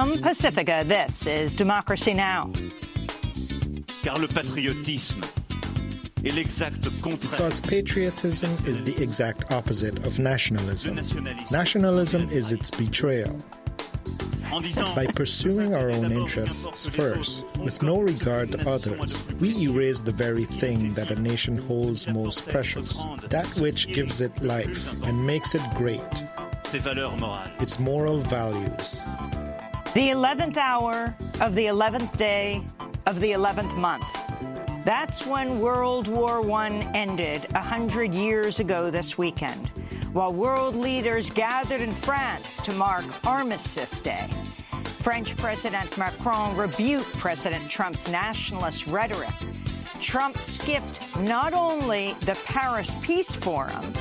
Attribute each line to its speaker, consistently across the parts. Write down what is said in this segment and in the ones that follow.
Speaker 1: From Pacifica, this is Democracy Now!
Speaker 2: Car le patriotisme est l'exact contraire.
Speaker 3: Because patriotism is the exact opposite of nationalism. Nationalism is its betrayal. By pursuing our own interests first, with no regard to others, we erase the very thing that a nation holds most precious, that which gives it life and makes it great, its moral values.
Speaker 1: The 11th hour of the 11th day of the 11th month. That's when World War I ended 100 years ago this weekend, while world leaders gathered in France to mark Armistice Day. French President Macron rebuked President Trump's nationalist rhetoric. Trump skipped not only the Paris Peace Forum,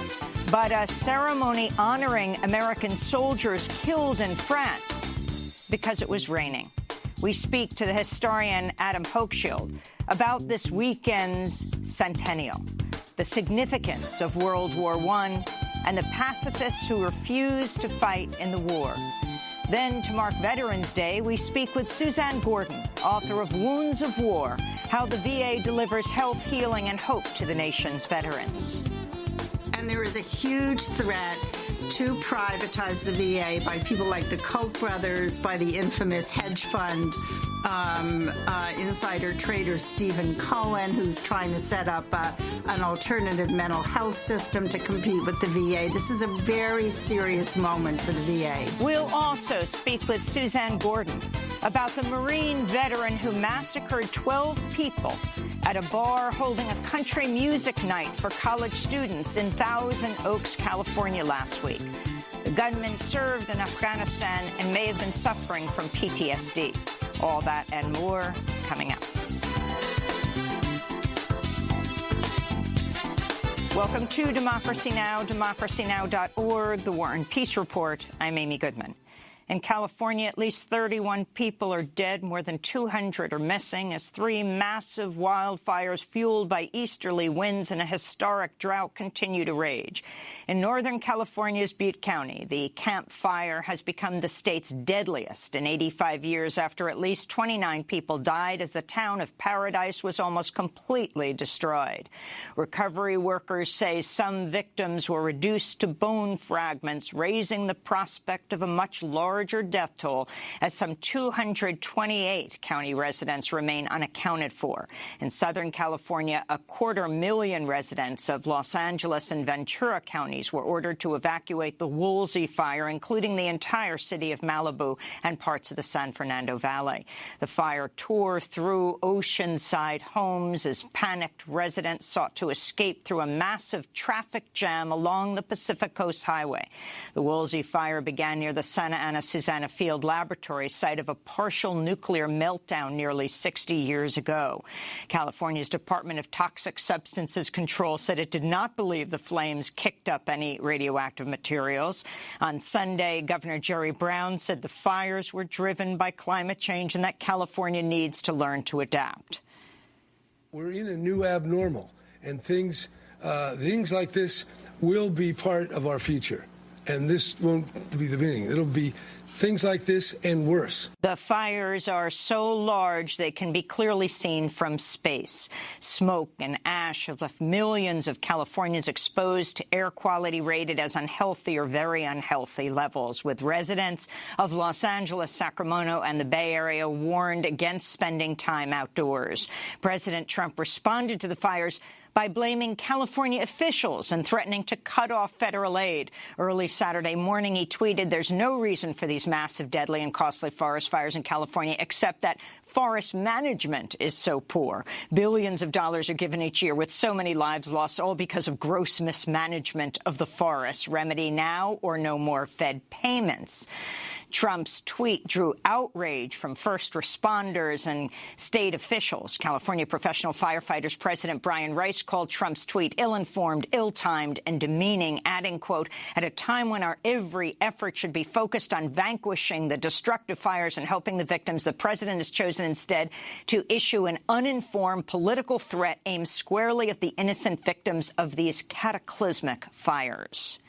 Speaker 1: but a ceremony honoring American soldiers killed in France because it was raining. We speak to the historian Adam Hochschild about this weekend's centennial, the significance of World War I, and the pacifists who refused to fight in the war. Then, to mark Veterans Day, we speak with Suzanne Gordon, author of Wounds of War, How the VA Delivers Health, Healing, and Hope to the Nation's Veterans.
Speaker 4: And there is a huge threat to privatize the VA by people like the Koch brothers, by the infamous hedge fund insider trader Stephen Cohen, who's trying to set up an alternative mental health system to compete with the VA. This is a very serious moment for the VA.
Speaker 1: We'll also speak with Suzanne Gordon about the Marine veteran who massacred 12 people at a bar holding a country music night for college students in Thousand Oaks, California last week. The gunman served in Afghanistan and may have been suffering from PTSD. All that and more coming up. Welcome to Democracy Now!, democracynow.org, The War and Peace Report. I'm Amy Goodman. In California, at least 31 people are dead, more than 200 are missing as three massive wildfires fueled by easterly winds and a historic drought continue to rage. In Northern California's Butte County, the Camp Fire has become the state's deadliest in 85 years after at least 29 people died as the town of Paradise was almost completely destroyed. Recovery workers say some victims were reduced to bone fragments, raising the prospect of a much larger death toll as some 228 county residents remain unaccounted for. In Southern California, 250,000 residents of Los Angeles and Ventura counties were ordered to evacuate the Woolsey fire, including the entire city of Malibu and parts of the San Fernando Valley. The fire tore through oceanside homes as panicked residents sought to escape through a massive traffic jam along the Pacific Coast Highway. The Woolsey fire began near the Santa Ana Susana Field Laboratory, site of a partial nuclear meltdown nearly 60 years ago. California's Department of Toxic Substances Control said it did not believe the flames kicked up any radioactive materials. On Sunday, Governor Jerry Brown said the fires were driven by climate change and that California needs to learn to adapt.
Speaker 5: We're in a new abnormal, and things like this will be part of our future. And this won't be the beginning. It'll be things like this and worse.
Speaker 1: The fires are so large they can be clearly seen from space. Smoke and ash have left millions of Californians exposed to air quality rated as unhealthy or very unhealthy levels, with residents of Los Angeles, Sacramento, and the Bay Area warned against spending time outdoors. President Trump responded to the fires by blaming California officials and threatening to cut off federal aid. Early Saturday morning, he tweeted, "There's no reason for these massive, deadly, and costly forest fires in California except that forest management is so poor. Billions of dollars are given each year with so many lives lost, all because of gross mismanagement of the forest. Remedy now or no more Fed payments." Trump's tweet drew outrage from first responders and state officials. California Professional Firefighters President Brian Rice called Trump's tweet ill-informed, ill-timed, and demeaning, adding, quote, "At a time when our every effort should be focused on vanquishing the destructive fires and helping the victims, the president has chosen instead to issue an uninformed political threat aimed squarely at the innocent victims of these cataclysmic fires."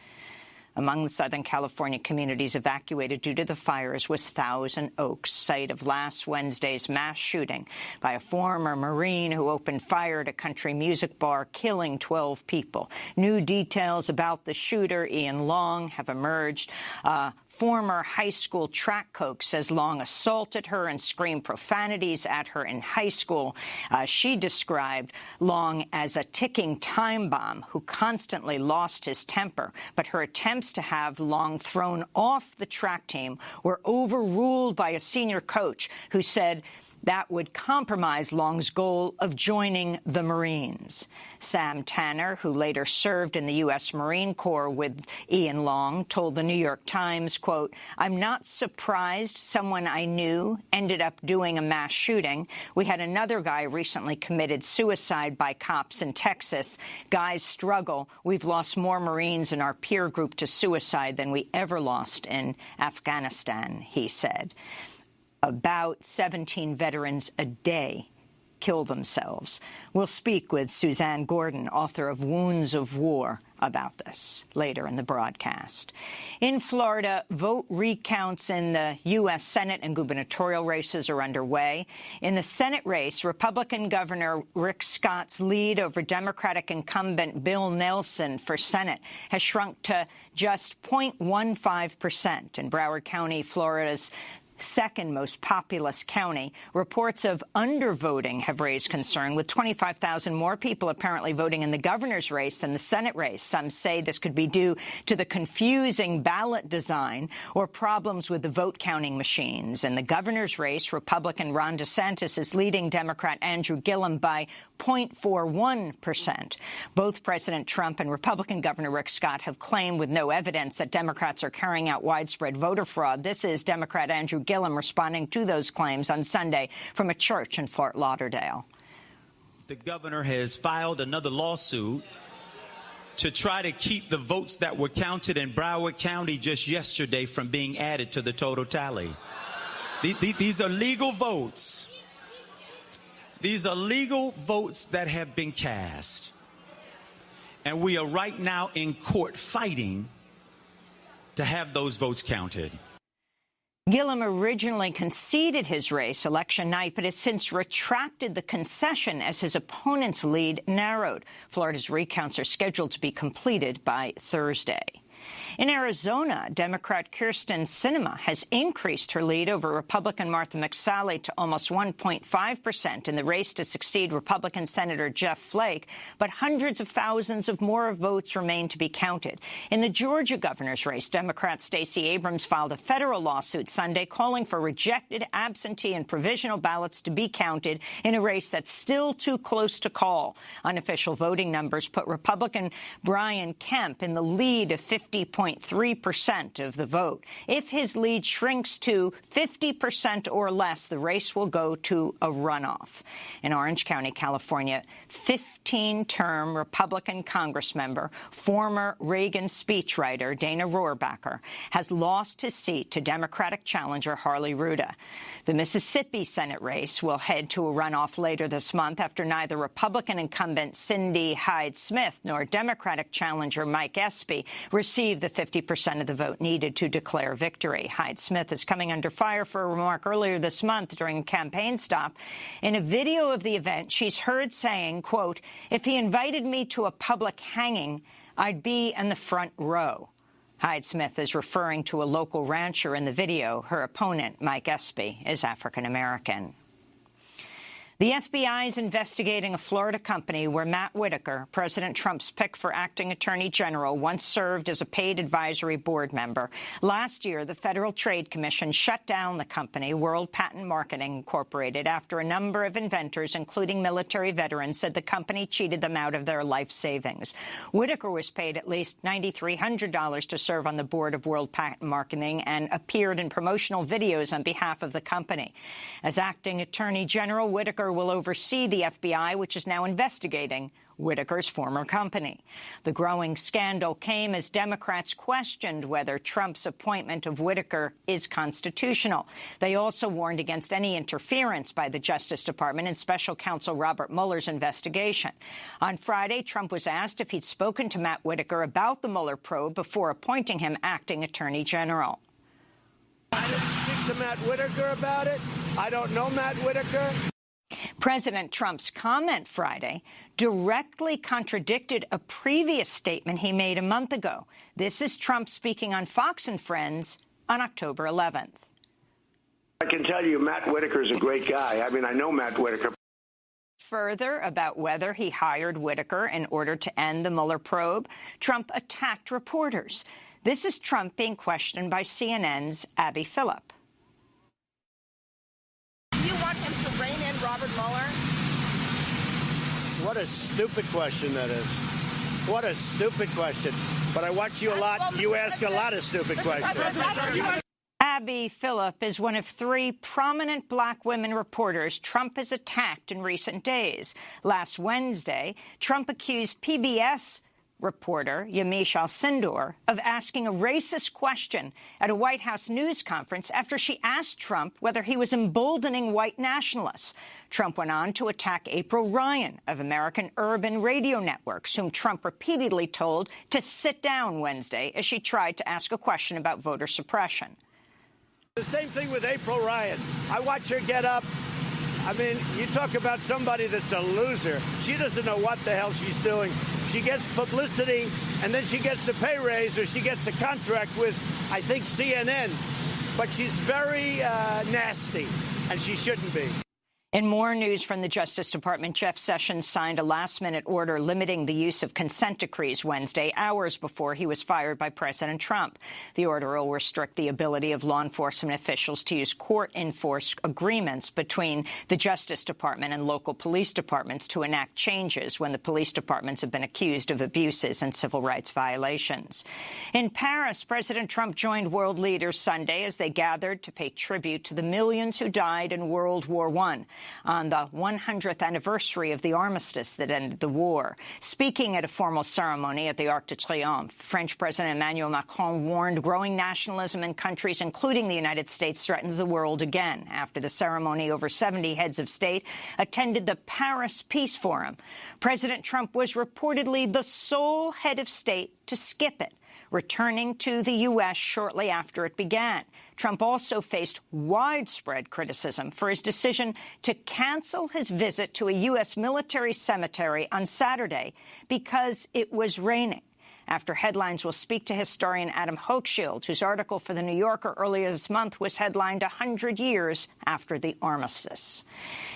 Speaker 1: Among the Southern California communities evacuated due to the fires was Thousand Oaks, site of last Wednesday's mass shooting by a former Marine who opened fire at a country music bar, killing 12 people. New details about the shooter, Ian Long, have emerged. Former high school track coach says Long assaulted her and screamed profanities at her in high school. She described Long as a ticking time bomb who constantly lost his temper, but her attempts to have Long thrown off the track team were overruled by a senior coach who said that would compromise Long's goal of joining the Marines. Sam Tanner, who later served in the U.S. Marine Corps with Ian Long, told the New York Times, quote, "I'm not surprised someone I knew ended up doing a mass shooting. We had another guy recently committed suicide by cops in Texas. Guys struggle. We've lost more Marines in our peer group to suicide than we ever lost in Afghanistan," he said. About 17 veterans a day kill themselves. We'll speak with Suzanne Gordon, author of Wounds of War, about this later in the broadcast. In Florida, vote recounts in the U.S. Senate and gubernatorial races are underway. In the Senate race, Republican Governor Rick Scott's lead over Democratic incumbent Bill Nelson for Senate has shrunk to just 0.15%. In Broward County, Florida's second most populous county, reports of undervoting have raised concern, with 25,000 more people apparently voting in the governor's race than the Senate race. Some say this could be due to the confusing ballot design or problems with the vote counting machines. In the governor's race, Republican Ron DeSantis is leading Democrat Andrew Gillum by 0.41%. Both President Trump and Republican Governor Rick Scott have claimed with no evidence that Democrats are carrying out widespread voter fraud. This is Democrat Andrew Gillum responding to those claims on Sunday from a church in Fort Lauderdale.
Speaker 6: The governor has filed another lawsuit to try to keep the votes that were counted in Broward County just yesterday from being added to the total tally. These are legal votes. These are legal votes that have been cast. And we are right now in court fighting to have those votes counted.
Speaker 1: Gillum originally conceded his race election night, but has since retracted the concession as his opponent's lead narrowed. Florida's recounts are scheduled to be completed by Thursday. In Arizona, Democrat Kyrsten Sinema has increased her lead over Republican Martha McSally to almost 1.5% in the race to succeed Republican Senator Jeff Flake, but hundreds of thousands of more votes remain to be counted. In the Georgia governor's race, Democrat Stacey Abrams filed a federal lawsuit Sunday calling for rejected absentee and provisional ballots to be counted in a race that's still too close to call. Unofficial voting numbers put Republican Brian Kemp in the lead of 50.3% of the vote. If his lead shrinks to 50% or less, the race will go to a runoff. In Orange County, California, 15-term Republican Congressmember, former Reagan speechwriter Dana Rohrabacher, has lost his seat to Democratic challenger Harley Rouda. The Mississippi Senate race will head to a runoff later this month after neither Republican incumbent Cindy Hyde-Smith nor Democratic challenger Mike Espy received the 50% of the vote needed to declare victory. Hyde-Smith is coming under fire for a remark earlier this month during a campaign stop. In a video of the event, she's heard saying, quote, "If he invited me to a public hanging, I'd be in the front row." Hyde-Smith is referring to a local rancher in the video. Her opponent, Mike Espy, is African-American. The FBI is investigating a Florida company where Matt Whitaker, President Trump's pick for acting attorney general, once served as a paid advisory board member. Last year, the Federal Trade Commission shut down the company, World Patent Marketing Incorporated, after a number of inventors, including military veterans, said the company cheated them out of their life savings. Whitaker was paid at least $9,300 to serve on the board of World Patent Marketing and appeared in promotional videos on behalf of the company. As acting attorney general, Whitaker will oversee the FBI, which is now investigating Whitaker's former company. The growing scandal came as Democrats questioned whether Trump's appointment of Whitaker is constitutional. They also warned against any interference by the Justice Department in Special Counsel Robert Mueller's investigation. On Friday, Trump was asked if he'd spoken to Matt Whitaker about the Mueller probe before appointing him acting Attorney General.
Speaker 7: I didn't speak to Matt Whitaker about it. I don't know Matt Whitaker.
Speaker 1: President Trump's comment Friday directly contradicted a previous statement he made a month ago. This is Trump speaking on Fox and Friends on October 11th.
Speaker 8: I can tell you Matt Whitaker is a great guy. I mean, I know Matt Whitaker.
Speaker 1: Further about whether he hired Whitaker in order to end the Mueller probe, Trump attacked reporters. This is Trump being questioned by CNN's Abby Phillip.
Speaker 9: Rein in Robert Mueller?
Speaker 7: What a stupid question that is. What a stupid question. But I watch you a lot. You ask a lot of stupid questions.
Speaker 1: Abby Phillip is one of 3 prominent black women reporters Trump has attacked in recent days. Last Wednesday, Trump accused PBS reporter Yamiche Alcindor of asking a racist question at a White House news conference after she asked Trump whether he was emboldening white nationalists. Trump went on to attack April Ryan of American Urban Radio Networks, whom Trump repeatedly told to sit down Wednesday as she tried to ask a question about voter suppression.
Speaker 7: The same thing with April Ryan. I watch her get up. I mean, you talk about somebody that's a loser. She doesn't know what the hell she's doing. She gets publicity, and then she gets a pay raise, or she gets a contract with, I think, CNN. But she's very nasty, and she shouldn't be.
Speaker 1: In more news from the Justice Department, Jeff Sessions signed a last-minute order limiting the use of consent decrees Wednesday, hours before he was fired by President Trump. The order will restrict the ability of law enforcement officials to use court-enforced agreements between the Justice Department and local police departments to enact changes when the police departments have been accused of abuses and civil rights violations. In Paris, President Trump joined world leaders Sunday as they gathered to pay tribute to the millions who died in World War I. On the 100th anniversary of the armistice that ended the war. Speaking at a formal ceremony at the Arc de Triomphe, French President Emmanuel Macron warned growing nationalism in countries, including the United States, threatens the world again. After the ceremony, over 70 heads of state attended the Paris Peace Forum. President Trump was reportedly the sole head of state to skip it, returning to the U.S. shortly after it began. Trump also faced widespread criticism for his decision to cancel his visit to a U.S. military cemetery on Saturday because it was raining. After Headlines will speak to historian Adam Hochschild, whose article for The New Yorker earlier this month was headlined 100 years after the armistice.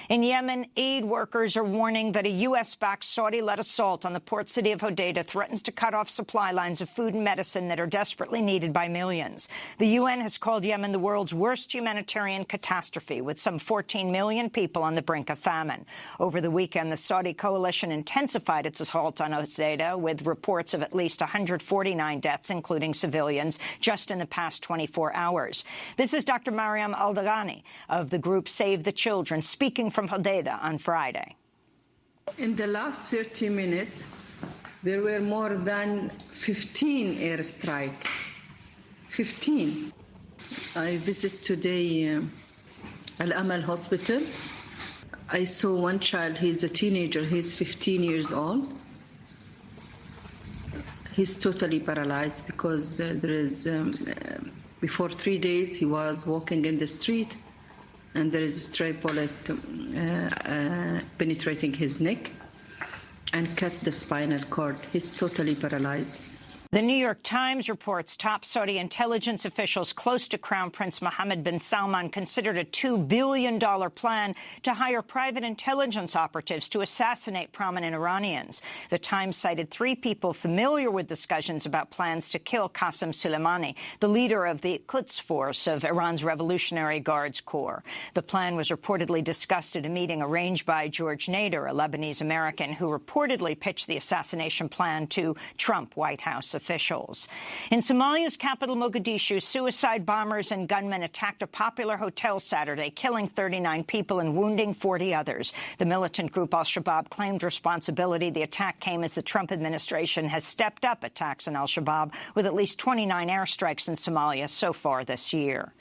Speaker 1: In Yemen, aid workers are warning that a U.S.-backed Saudi-led assault on the port city of Hodeidah threatens to cut off supply lines of food and medicine that are desperately needed by millions. The UN has called Yemen the world's worst humanitarian catastrophe, with some 14 million people on the brink of famine. Over the weekend, the Saudi coalition intensified its assault on Hodeidah, with reports of at least 149 deaths, including civilians, just in the past 24 hours. This is Dr. Mariam Aldagani of the group Save the Children, speaking from Hodeidah on Friday.
Speaker 10: In the last 30 minutes, there were more than 15 airstrikes. 15. I visit today Al-Amal Hospital. I saw one child, he's a teenager, he's 15 years old. He's totally paralyzed because before 3 days he was walking in the street and there is a stray bullet penetrating his neck and cut the spinal cord. He's totally paralyzed.
Speaker 1: The New York Times reports top Saudi intelligence officials close to Crown Prince Mohammed bin Salman considered a $2 billion plan to hire private intelligence operatives to assassinate prominent Iranians. The Times cited 3 people familiar with discussions about plans to kill Qasem Soleimani, the leader of the Quds Force of Iran's Revolutionary Guards Corps. The plan was reportedly discussed at a meeting arranged by George Nader, a Lebanese American who reportedly pitched the assassination plan to Trump White House officials. In Somalia's capital, Mogadishu, suicide bombers and gunmen attacked a popular hotel Saturday, killing 39 people and wounding 40 others. The militant group al-Shabaab claimed responsibility. The attack came as the Trump administration has stepped up attacks on al-Shabaab, with at least 29 airstrikes in Somalia so far this year.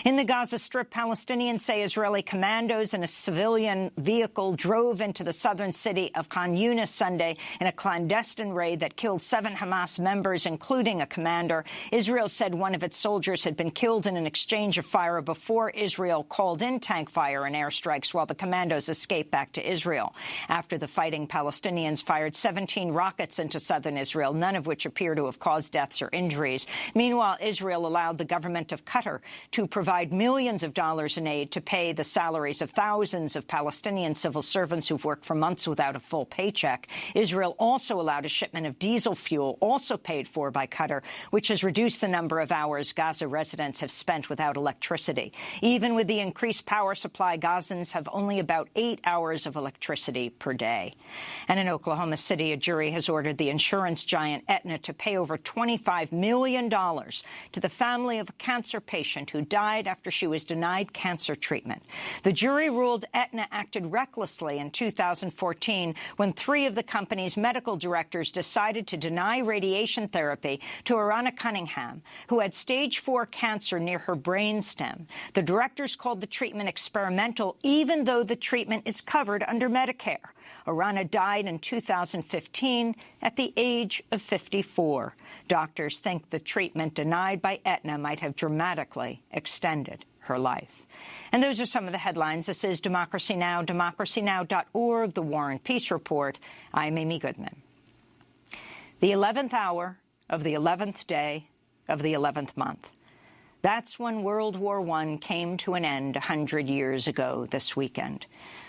Speaker 1: In the Gaza Strip, Palestinians say Israeli commandos in a civilian vehicle drove into the southern city of Khan Yunis Sunday in a clandestine raid that killed 7 Hamas members, including a commander. Israel said one of its soldiers had been killed in an exchange of fire before Israel called in tank fire and airstrikes while the commandos escaped back to Israel. After the fighting, Palestinians fired 17 rockets into southern Israel, none of which appear to have caused deaths or injuries. Meanwhile, Israel allowed the government of Qatar to provide millions of dollars in aid to pay the salaries of thousands of Palestinian civil servants who've worked for months without a full paycheck. Israel also allowed a shipment of diesel fuel, also paid for by Qatar, which has reduced the number of hours Gaza residents have spent without electricity. Even with the increased power supply, Gazans have only about 8 hours of electricity per day. And in Oklahoma City, a jury has ordered the insurance giant Aetna to pay over $25 million to the family of a cancer patient who died after she was denied cancer treatment. The jury ruled Aetna acted recklessly in 2014 when 3 of the company's medical directors decided to deny radiation therapy to Arana Cunningham, who had stage 4 cancer near her brainstem. The directors called the treatment experimental, even though the treatment is covered under Medicare. Arana died in 2015 at the age of 54. Doctors think the treatment denied by Aetna might have dramatically extended her life. And those are some of the headlines. This is Democracy Now!, democracynow.org, The War and Peace Report. I'm Amy Goodman. The 11th hour of the 11th day of the 11th month. That's when World War I came to an end 100 years ago this weekend.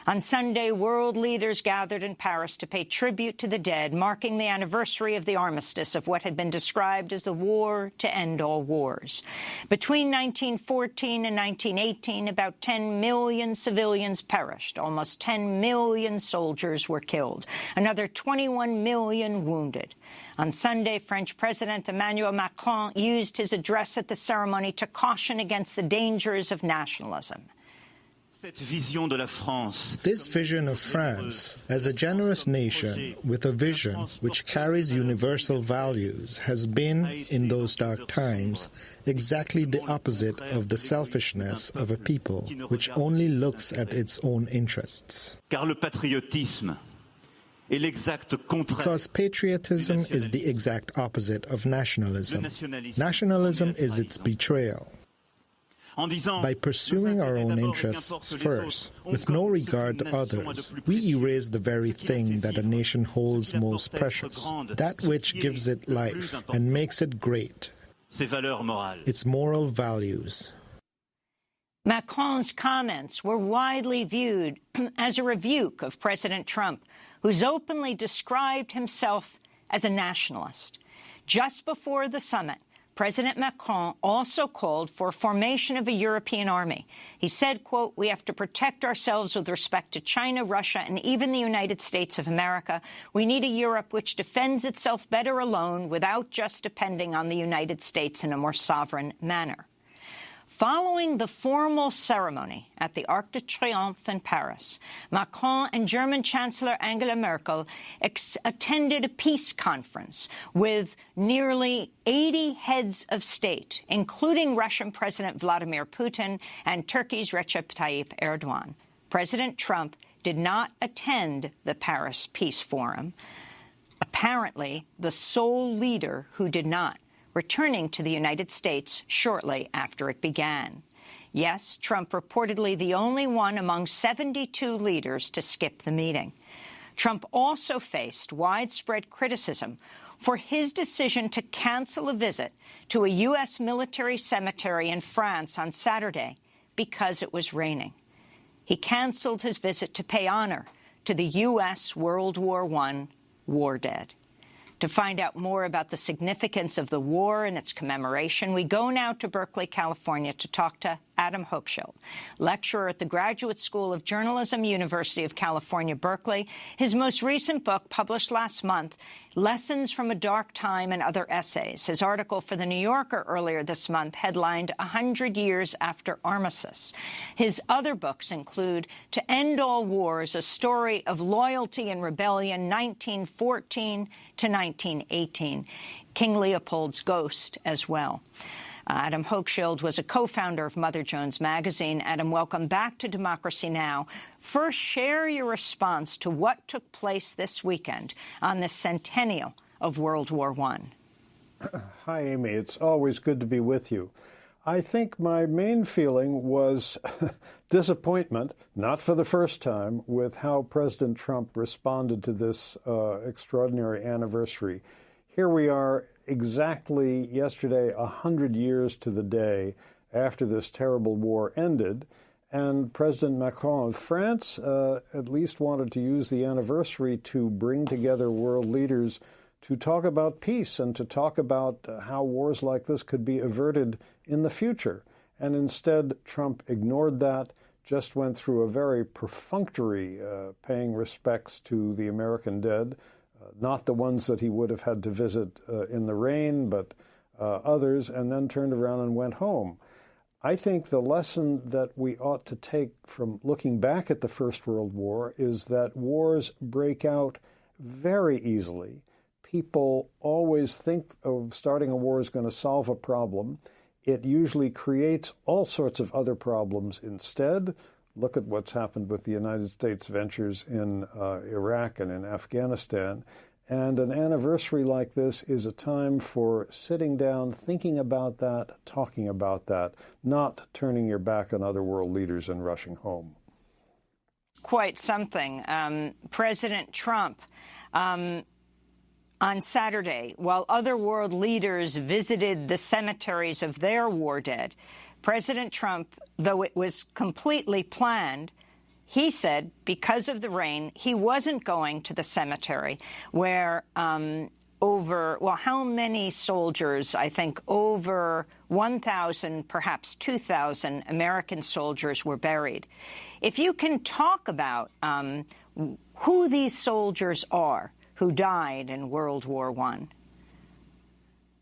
Speaker 1: On Sunday, world leaders gathered in Paris to pay tribute to the dead, marking the anniversary of the armistice of what had been described as the war to end all wars. Between 1914 and 1918, about 10 million civilians perished. Almost 10 million soldiers were killed. Another 21 million wounded. On Sunday, French President Emmanuel Macron used his address at the ceremony to caution against the dangers of nationalism.
Speaker 3: This vision of France as a generous nation with a vision which carries universal values has been, in those dark times, exactly the opposite of the selfishness of a people which only looks at its own interests. Because patriotism is the exact opposite of nationalism. Nationalism is its betrayal. By pursuing our own interests first, with no regard to others, we erase the very thing that a nation holds most precious, that which gives it life and makes it great, its moral values.
Speaker 1: Macron's comments were widely viewed as a rebuke of President Trump, who's openly described himself as a nationalist. Just before the summit, President Macron also called for formation of a European army. He said, quote, "We have to protect ourselves with respect to China, Russia, and even the United States of America. We need a Europe which defends itself better alone without just depending on the United States in a more sovereign manner." Following the formal ceremony at the Arc de Triomphe in Paris, Macron and German Chancellor Angela Merkel attended a peace conference with nearly 80 heads of state, including Russian President Vladimir Putin and Turkey's Recep Tayyip Erdogan. President Trump did not attend the Paris Peace Forum, apparently the sole leader who did not, returning to the United States shortly after it began. Yes, Trump reportedly the only one among 72 leaders to skip the meeting. Trump also faced widespread criticism for his decision to cancel a visit to a U.S. military cemetery in France on Saturday because it was raining. He canceled his visit to pay honor to the U.S. World War I war dead. To find out more about the significance of the war and its commemoration, we go now to Berkeley, California, to talk to Adam Hochschild, lecturer at the Graduate School of Journalism, University of California, Berkeley. His most recent book, published last month, Lessons from a Dark Time and Other Essays. His article for The New Yorker earlier this month headlined 100 Years After Armistice. His other books include To End All Wars, A Story of Loyalty and Rebellion, 1914 to 1918, King Leopold's Ghost as well. Adam Hochschild was a co-founder of Mother Jones Magazine. Adam, welcome back to Democracy Now! First, share your response to what took place this weekend on the centennial of World War I.
Speaker 11: Hi, Amy. It's always good to be with you. I think my main feeling was disappointment, not for the first time, with how President Trump responded to this extraordinary anniversary. Here we are exactly yesterday, 100 years to the day after this terrible war ended, and President Macron of France at least wanted to use the anniversary to bring together world leaders to talk about peace and to talk about how wars like this could be averted in the future. And instead, Trump ignored that, just went through a very perfunctory paying respects to the American dead, not the ones that he would have had to visit in the rain, but others, and then turned around and went home. I think the lesson that we ought to take from looking back at the First World War is that wars break out very easily. People always think of starting a war is going to solve a problem. It usually creates all sorts of other problems instead. Look at what's happened with the United States ventures in Iraq and in Afghanistan. And an anniversary like this is a time for sitting down, thinking about that, talking about that, not turning your back on other world leaders and rushing home.
Speaker 1: Quite something. President Trump, on Saturday, while other world leaders visited the cemeteries of their war dead, President Trump, though it was completely planned, he said because of the rain, he wasn't going to the cemetery where how many soldiers, I think over 1,000, perhaps 2,000 American soldiers were buried. If you can talk about who these soldiers are who died in World War I.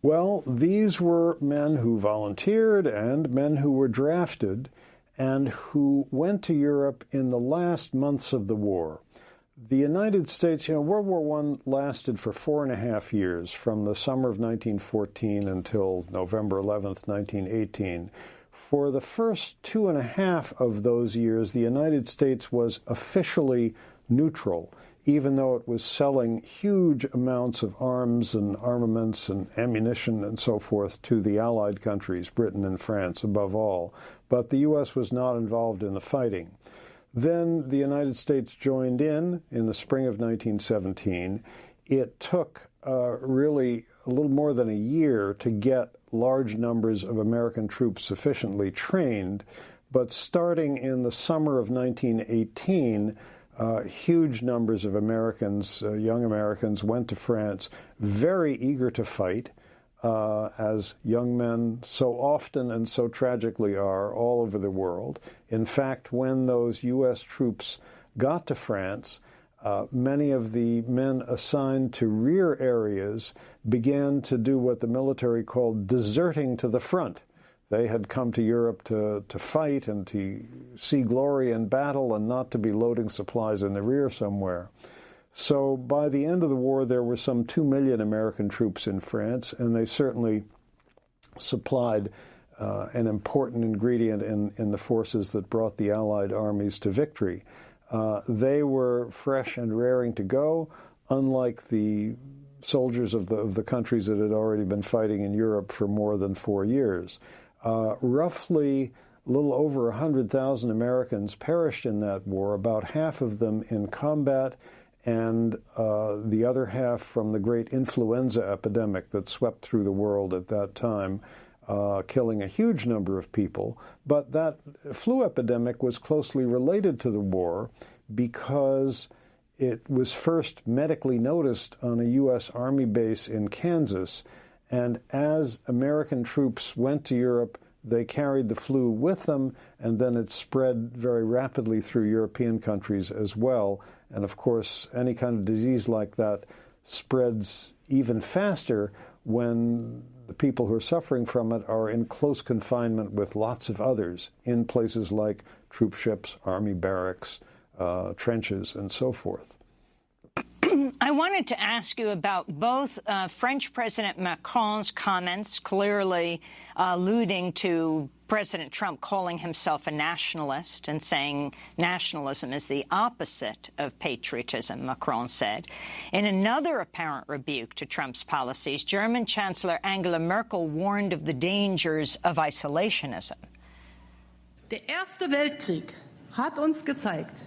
Speaker 11: Well, these were men who volunteered and men who were drafted and who went to Europe in the last months of the war. The United States, World War I lasted for 4.5 years, from the summer of 1914 until November 11th, 1918. For the first 2.5 of those years, the United States was officially neutral, even though it was selling huge amounts of arms and armaments and ammunition and so forth to the Allied countries, Britain and France above all. But the U.S. was not involved in the fighting. Then the United States joined in the spring of 1917. It took really a little more than a year to get large numbers of American troops sufficiently trained, but starting in the summer of 1918, huge numbers of Americans, young Americans, went to France, very eager to fight, as young men so often and so tragically are all over the world. In fact, when those U.S. troops got to France, many of the men assigned to rear areas began to do what the military called deserting to the front. They had come to Europe to fight and to see glory in battle and not to be loading supplies in the rear somewhere. So by the end of the war, there were some 2 million American troops in France, and they certainly supplied an important ingredient in the forces that brought the Allied armies to victory. They were fresh and raring to go, unlike the soldiers of the countries that had already been fighting in Europe for more than 4 years. Roughly a little over 100,000 Americans perished in that war, about half of them in combat, and the other half from the great influenza epidemic that swept through the world at that time, killing a huge number of people. But that flu epidemic was closely related to the war because it was first medically noticed on a U.S. Army base in Kansas, and as American troops went to Europe, they carried the flu with them, and then it spread very rapidly through European countries as well. And of course, any kind of disease like that spreads even faster when the people who are suffering from it are in close confinement with lots of others in places like troop ships, army barracks, trenches, and so forth.
Speaker 1: I wanted to ask you about both French President Macron's comments, clearly alluding to President Trump calling himself a nationalist and saying nationalism is the opposite of patriotism, Macron said. In another apparent rebuke to Trump's policies, German Chancellor Angela Merkel warned of the dangers of isolationism.
Speaker 12: Der Erste Weltkrieg hat uns gezeigt.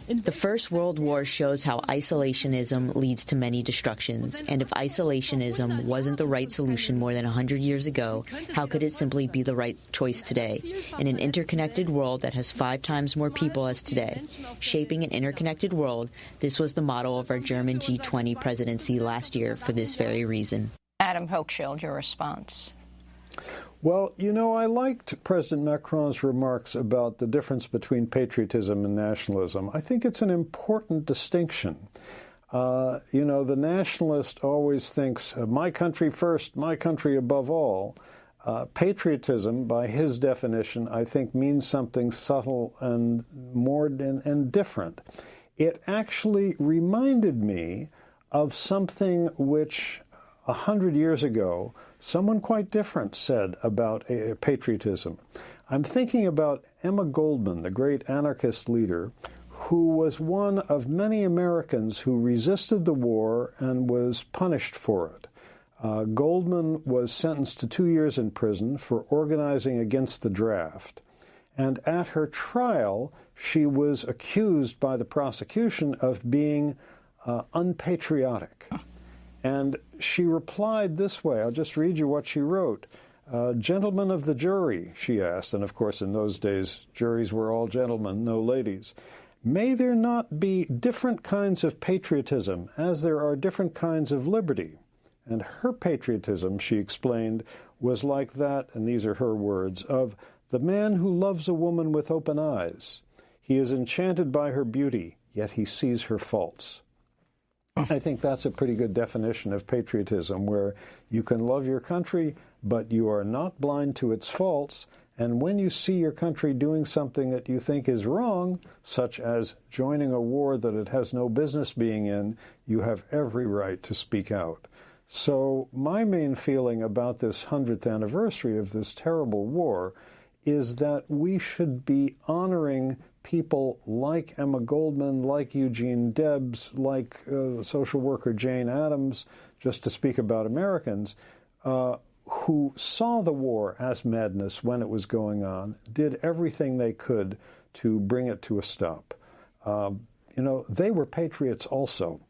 Speaker 13: The First World War shows how isolationism leads to many destructions, and if isolationism wasn't the right solution more than 100 years ago, how could it simply be the right choice today? In an interconnected world that has 5 times more people as today, shaping an interconnected world, this was the motto of our German G20 presidency last year for this very reason.
Speaker 1: Adam Hochschild, your response.
Speaker 11: Well, you know, I liked President Macron's remarks about the difference between patriotism and nationalism. I think it's an important distinction. You know, the nationalist always thinks, my country first, my country above all. Patriotism, by his definition, I think means something subtle and more and different. It actually reminded me of something which 100 years ago, someone quite different said about patriotism. I'm thinking about Emma Goldman, the great anarchist leader, who was one of many Americans who resisted the war and was punished for it. Goldman was sentenced to 2 years in prison for organizing against the draft. And at her trial, she was accused by the prosecution of being unpatriotic. And she replied this way. I'll just read you what she wrote. Gentlemen of the jury, she asked, and of course in those days juries were all gentlemen, no ladies. May there not be different kinds of patriotism as there are different kinds of liberty? And her patriotism, she explained, was like that, and these are her words, of the man who loves a woman with open eyes. He is enchanted by her beauty, yet he sees her faults. I think that's a pretty good definition of patriotism, where you can love your country, but you are not blind to its faults, and when you see your country doing something that you think is wrong, such as joining a war that it has no business being in, you have every right to speak out. So my main feeling about this 100th anniversary of this terrible war is that we should be honoring people like Emma Goldman, like Eugene Debs, like social worker Jane Addams, just to speak about Americans, who saw the war as madness when it was going on, did everything they could to bring it to a stop. You know, they were patriots also.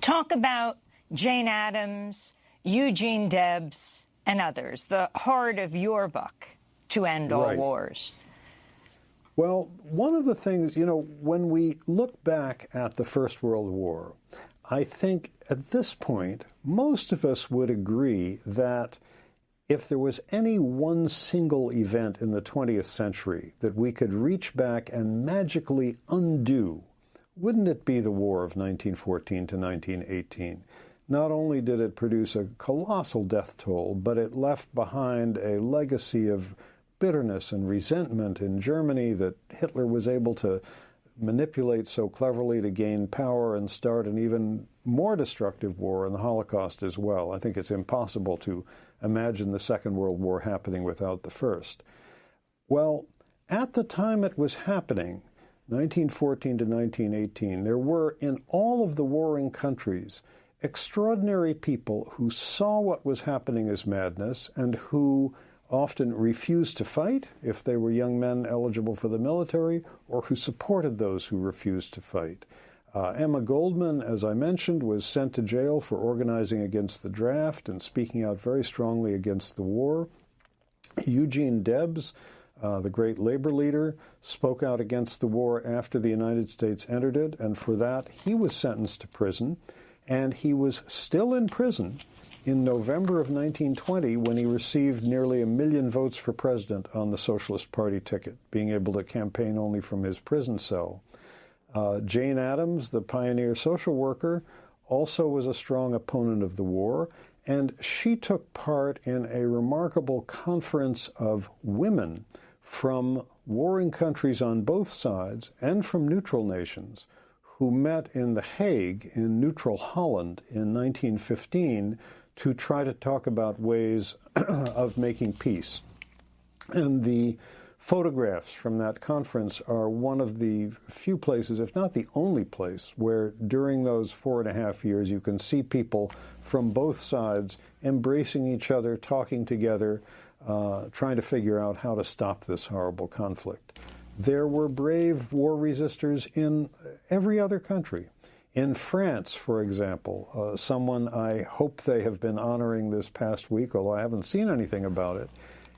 Speaker 1: Talk about Jane Addams, Eugene Debs, and others, the heart of your book, To End All Wars.
Speaker 11: Well, one of the things, you know, when we look back at the First World War, I think at this point, most of us would agree that if there was any one single event in the 20th century that we could reach back and magically undo, wouldn't it be the war of 1914 to 1918? Not only did it produce a colossal death toll, but it left behind a legacy of bitterness and resentment in Germany that Hitler was able to manipulate so cleverly to gain power and start an even more destructive war in the Holocaust as well. I think it's impossible to imagine the Second World War happening without the First. Well, at the time it was happening, 1914 to 1918, there were in all of the warring countries extraordinary people who saw what was happening as madness and who often refused to fight if they were young men eligible for the military, or who supported those who refused to fight. Emma Goldman, as I mentioned, was sent to jail for organizing against the draft and speaking out very strongly against the war. Eugene Debs, the great labor leader, spoke out against the war after the United States entered it, and for that he was sentenced to prison. And he was still in prison in November of 1920 when he received nearly 1 million votes for president on the Socialist Party ticket, being able to campaign only from his prison cell. Jane Addams, the pioneer social worker, also was a strong opponent of the war, and she took part in a remarkable conference of women from warring countries on both sides and from neutral nations who met in The Hague in neutral Holland in 1915 to try to talk about ways of making peace. And the photographs from that conference are one of the few places, if not the only place, where during those 4.5 years you can see people from both sides embracing each other, talking together, trying to figure out how to stop this horrible conflict. There were brave war resistors in every other country. In France, for example, someone I hope they have been honoring this past week, although I haven't seen anything about it,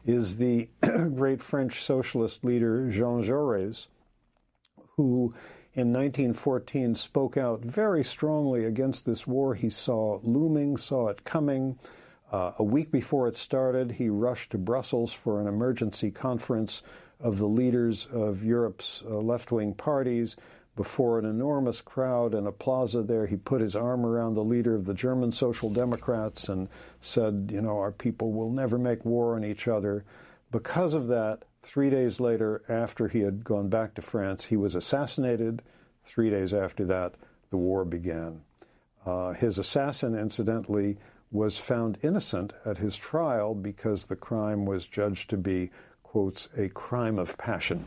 Speaker 11: is the great French socialist leader Jean Jaurès, who in 1914 spoke out very strongly against this war he saw looming, saw it coming. A week before it started, he rushed to Brussels for an emergency conference of the leaders of Europe's left-wing parties. Before an enormous crowd in a plaza there, he put his arm around the leader of the German Social Democrats and said, you know, our people will never make war on each other. Because of that, 3 days later, after he had gone back to France, he was assassinated. 3 days after that, the war began. His assassin, incidentally, was found innocent at his trial because the crime was judged to be, quotes, a crime of passion.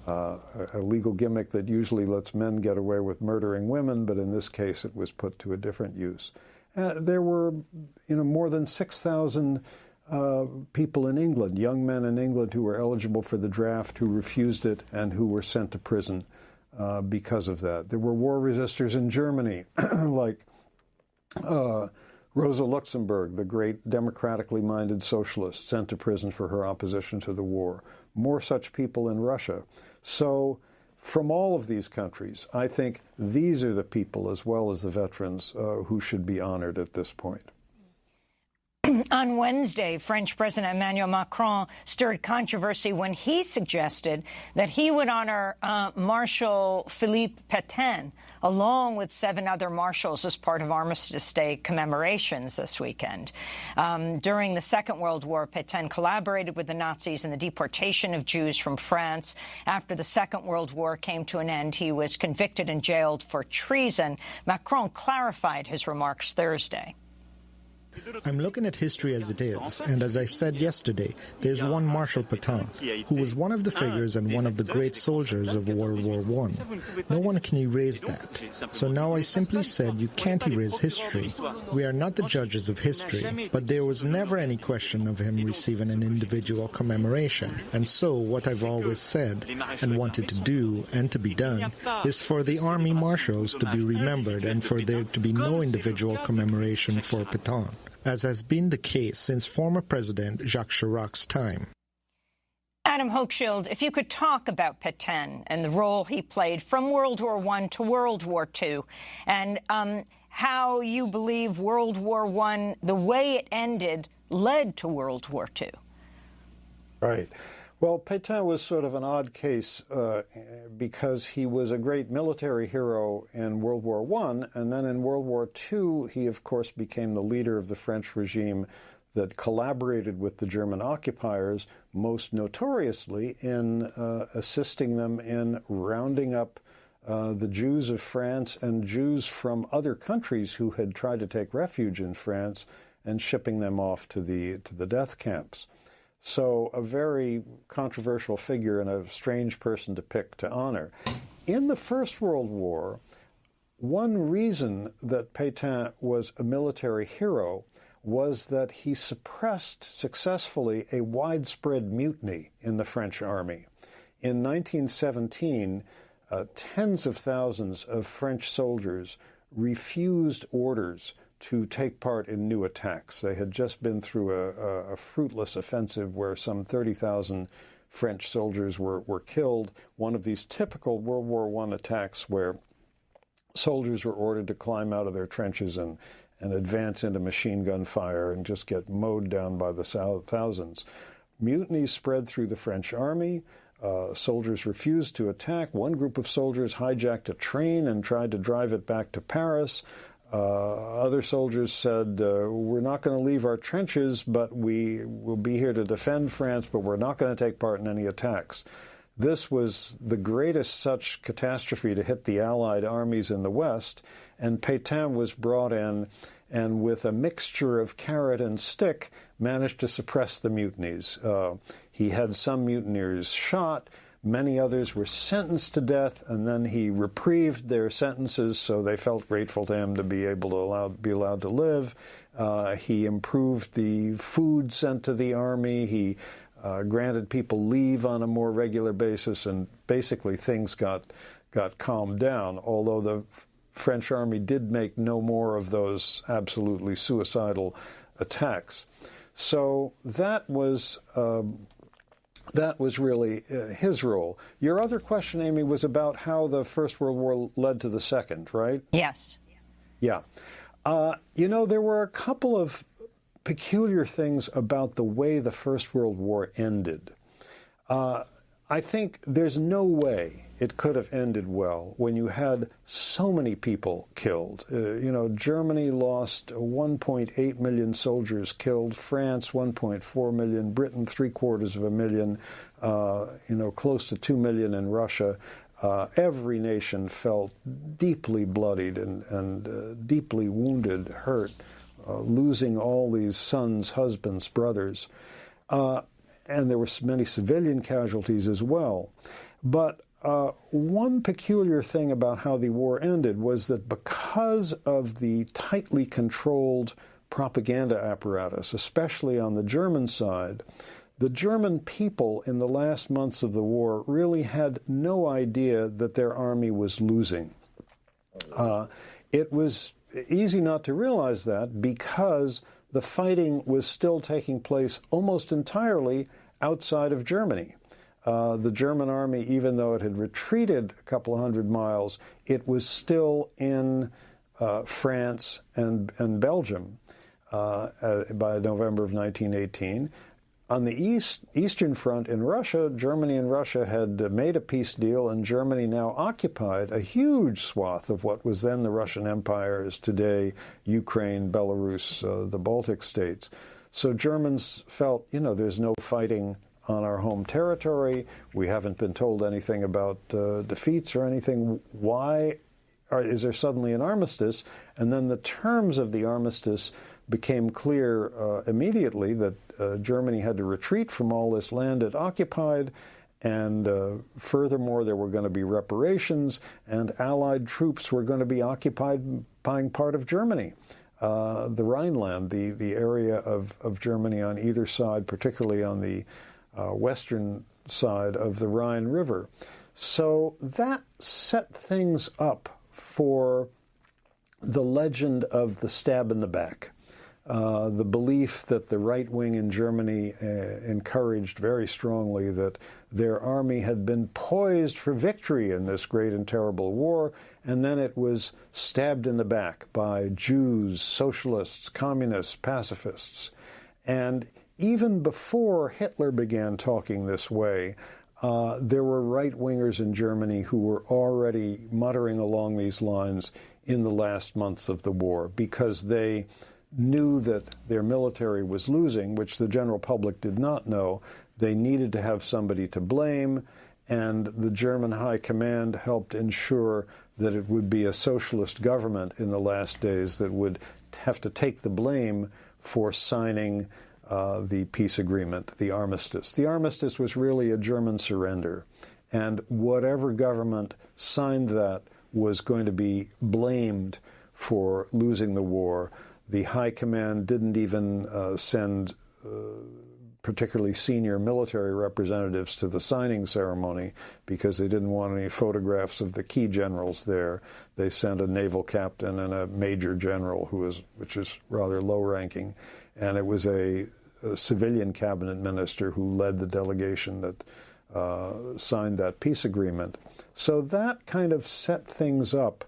Speaker 11: A legal gimmick that usually lets men get away with murdering women, but in this case it was put to a different use. There were, more than 6,000 people in England, young men in England who were eligible for the draft, who refused it and who were sent to prison because of that. There were war resistors in Germany, like Rosa Luxemburg, the great democratically minded socialist, sent to prison for her opposition to the war. More such people in Russia. So from all of these countries, I think these are the people, as well as the veterans, who should be honored at this point.
Speaker 1: On Wednesday, French President Emmanuel Macron stirred controversy when he suggested that he would honor Marshal Philippe Pétain, along with 7 other marshals, as part of Armistice Day commemorations this weekend. During the Second World War, Pétain collaborated with the Nazis in the deportation of Jews from France. After the Second World War came to an end, he was convicted and jailed for treason. Macron clarified his remarks Thursday.
Speaker 3: I'm looking at history as it is, and as I said yesterday, there's one Marshal Pétain, who was one of the figures and one of the great soldiers of World War I. No one can erase that. So now I simply said you can't erase history. We are not the judges of history, but there was never any question of him receiving an individual commemoration. And so what I've always said and wanted to do and to be done is for the army marshals to be remembered and for there to be no individual commemoration for Pétain, as has been the case since former President Jacques Chirac's time.
Speaker 1: Adam Hochschild, if you could talk about Pétain and the role he played from World War I to World War II, and how you believe World War I, the way it ended, led to World War II.
Speaker 11: Right. Well, Pétain was sort of an odd case because he was a great military hero in World War I, and then in World War II, he, of course, became the leader of the French regime that collaborated with the German occupiers, most notoriously in assisting them in rounding up the Jews of France and Jews from other countries who had tried to take refuge in France and shipping them off to the death camps. So a very controversial figure and a strange person to pick to honor. In the First World War, one reason that Pétain was a military hero was that he suppressed successfully a widespread mutiny in the French army. In 1917, tens of thousands of French soldiers refused orders to take part in new attacks. They had just been through a fruitless offensive where some 30,000 French soldiers were killed, one of these typical World War I attacks where soldiers were ordered to climb out of their trenches and advance into machine gun fire and just get mowed down by the thousands. Mutinies spread through the French army. Soldiers refused to attack. One group of soldiers hijacked a train and tried to drive it back to Paris. Other soldiers said, we're not going to leave our trenches, but we will be here to defend France, but we're not going to take part in any attacks. This was the greatest such catastrophe to hit the Allied armies in the West, and Pétain was brought in and with a mixture of carrot and stick managed to suppress the mutinies. He had some mutineers shot, many others were sentenced to death, and then he reprieved their sentences, so they felt grateful to him to be able to be allowed to live. He improved the food sent to the army. He granted people leave on a more regular basis, and basically things got calmed down, although the French army did make no more of those absolutely suicidal attacks. So that was really his role. Your other question, Amy, was about how the First World War led to the Second, right?
Speaker 1: Yes.
Speaker 11: Yeah. There were a couple of peculiar things about the way the First World War ended. I think there's no way it could have ended well when you had so many people killed. Germany lost 1.8 million soldiers killed, France 1.4 million, Britain 750,000, close to 2 million in Russia. Every nation felt deeply bloodied and deeply wounded, hurt, losing all these sons, husbands, brothers. And there were many civilian casualties as well. But one peculiar thing about how the war ended was that because of the tightly controlled propaganda apparatus, especially on the German side, the German people in the last months of the war really had no idea that their army was losing. It was easy not to realize that because the fighting was still taking place almost entirely outside of Germany. The German army, even though it had retreated a couple of hundred miles, it was still in France and Belgium by November of 1918. On the Eastern Front in Russia, Germany and Russia had made a peace deal, and Germany now occupied a huge swath of what was then the Russian Empire, is today Ukraine, Belarus, the Baltic states. So Germans felt, there's no fighting on our home territory. We haven't been told anything about defeats or anything. Why is there suddenly an armistice? And then the terms of the armistice became clear immediately, that Germany had to retreat from all this land it occupied, and furthermore, there were going to be reparations, and Allied troops were going to be occupying part of Germany. The Rhineland, the area of Germany on either side, particularly on the western side of the Rhine River. So that set things up for the legend of the stab in the back. The belief that the right wing in Germany encouraged very strongly that their army had been poised for victory in this great and terrible war, and then it was stabbed in the back by Jews, socialists, communists, pacifists. And even before Hitler began talking this way, there were right-wingers in Germany who were already muttering along these lines in the last months of the war, because they knew that their military was losing, which the general public did not know. They needed to have somebody to blame, and the German high command helped ensure that it would be a socialist government in the last days that would have to take the blame for signing the peace agreement, the armistice. The armistice was really a German surrender, and whatever government signed that was going to be blamed for losing the war. The high command didn't even send particularly senior military representatives to the signing ceremony because they didn't want any photographs of the key generals there. They sent a naval captain and a major general, which is rather low-ranking, and it was a civilian cabinet minister who led the delegation that signed that peace agreement. So that kind of set things up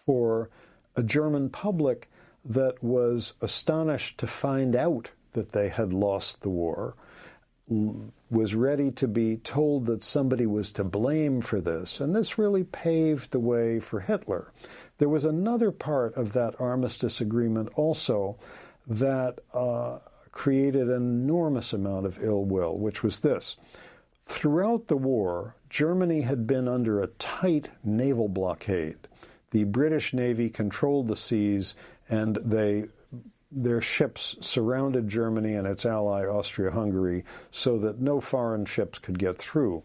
Speaker 11: for a German public that was astonished to find out that they had lost the war, was ready to be told that somebody was to blame for this, and this really paved the way for Hitler. There was another part of that armistice agreement also that created an enormous amount of ill will, which was this. Throughout the war, Germany had been under a tight naval blockade. The British Navy controlled the seas, and their ships surrounded Germany and its ally Austria-Hungary so that no foreign ships could get through.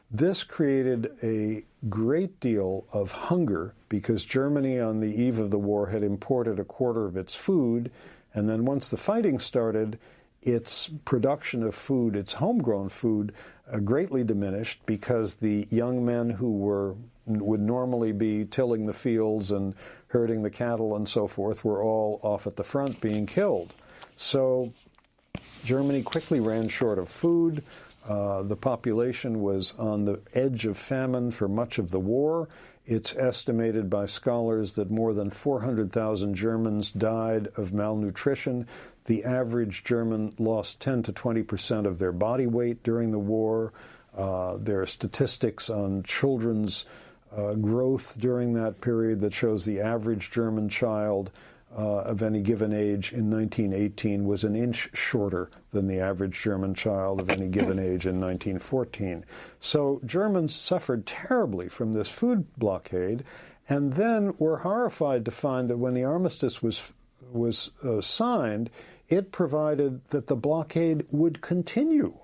Speaker 11: This created a great deal of hunger because Germany on the eve of the war had imported a quarter of its food, and then once the fighting started, its production of food, its homegrown food, greatly diminished because the young men who would normally be tilling the fields and herding the cattle and so forth were all off at the front being killed. So Germany quickly ran short of food. The population was on the edge of famine for much of the war. It's estimated by scholars that more than 400,000 Germans died of malnutrition. The average German lost 10 to 20% of their body weight during the war. There are statistics on children's growth during that period that shows the average German child of any given age in 1918 was an inch shorter than the average German child of any given age in 1914. So Germans suffered terribly from this food blockade, and then were horrified to find that when the armistice was signed, it provided that the blockade would continue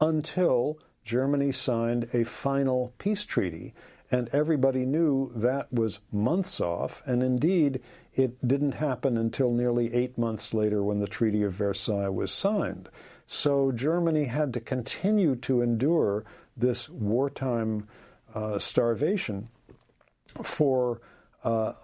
Speaker 11: until Germany signed a final peace treaty. And everybody knew that was months off, and indeed it didn't happen until nearly 8 months later when the Treaty of Versailles was signed. So Germany had to continue to endure this wartime starvation for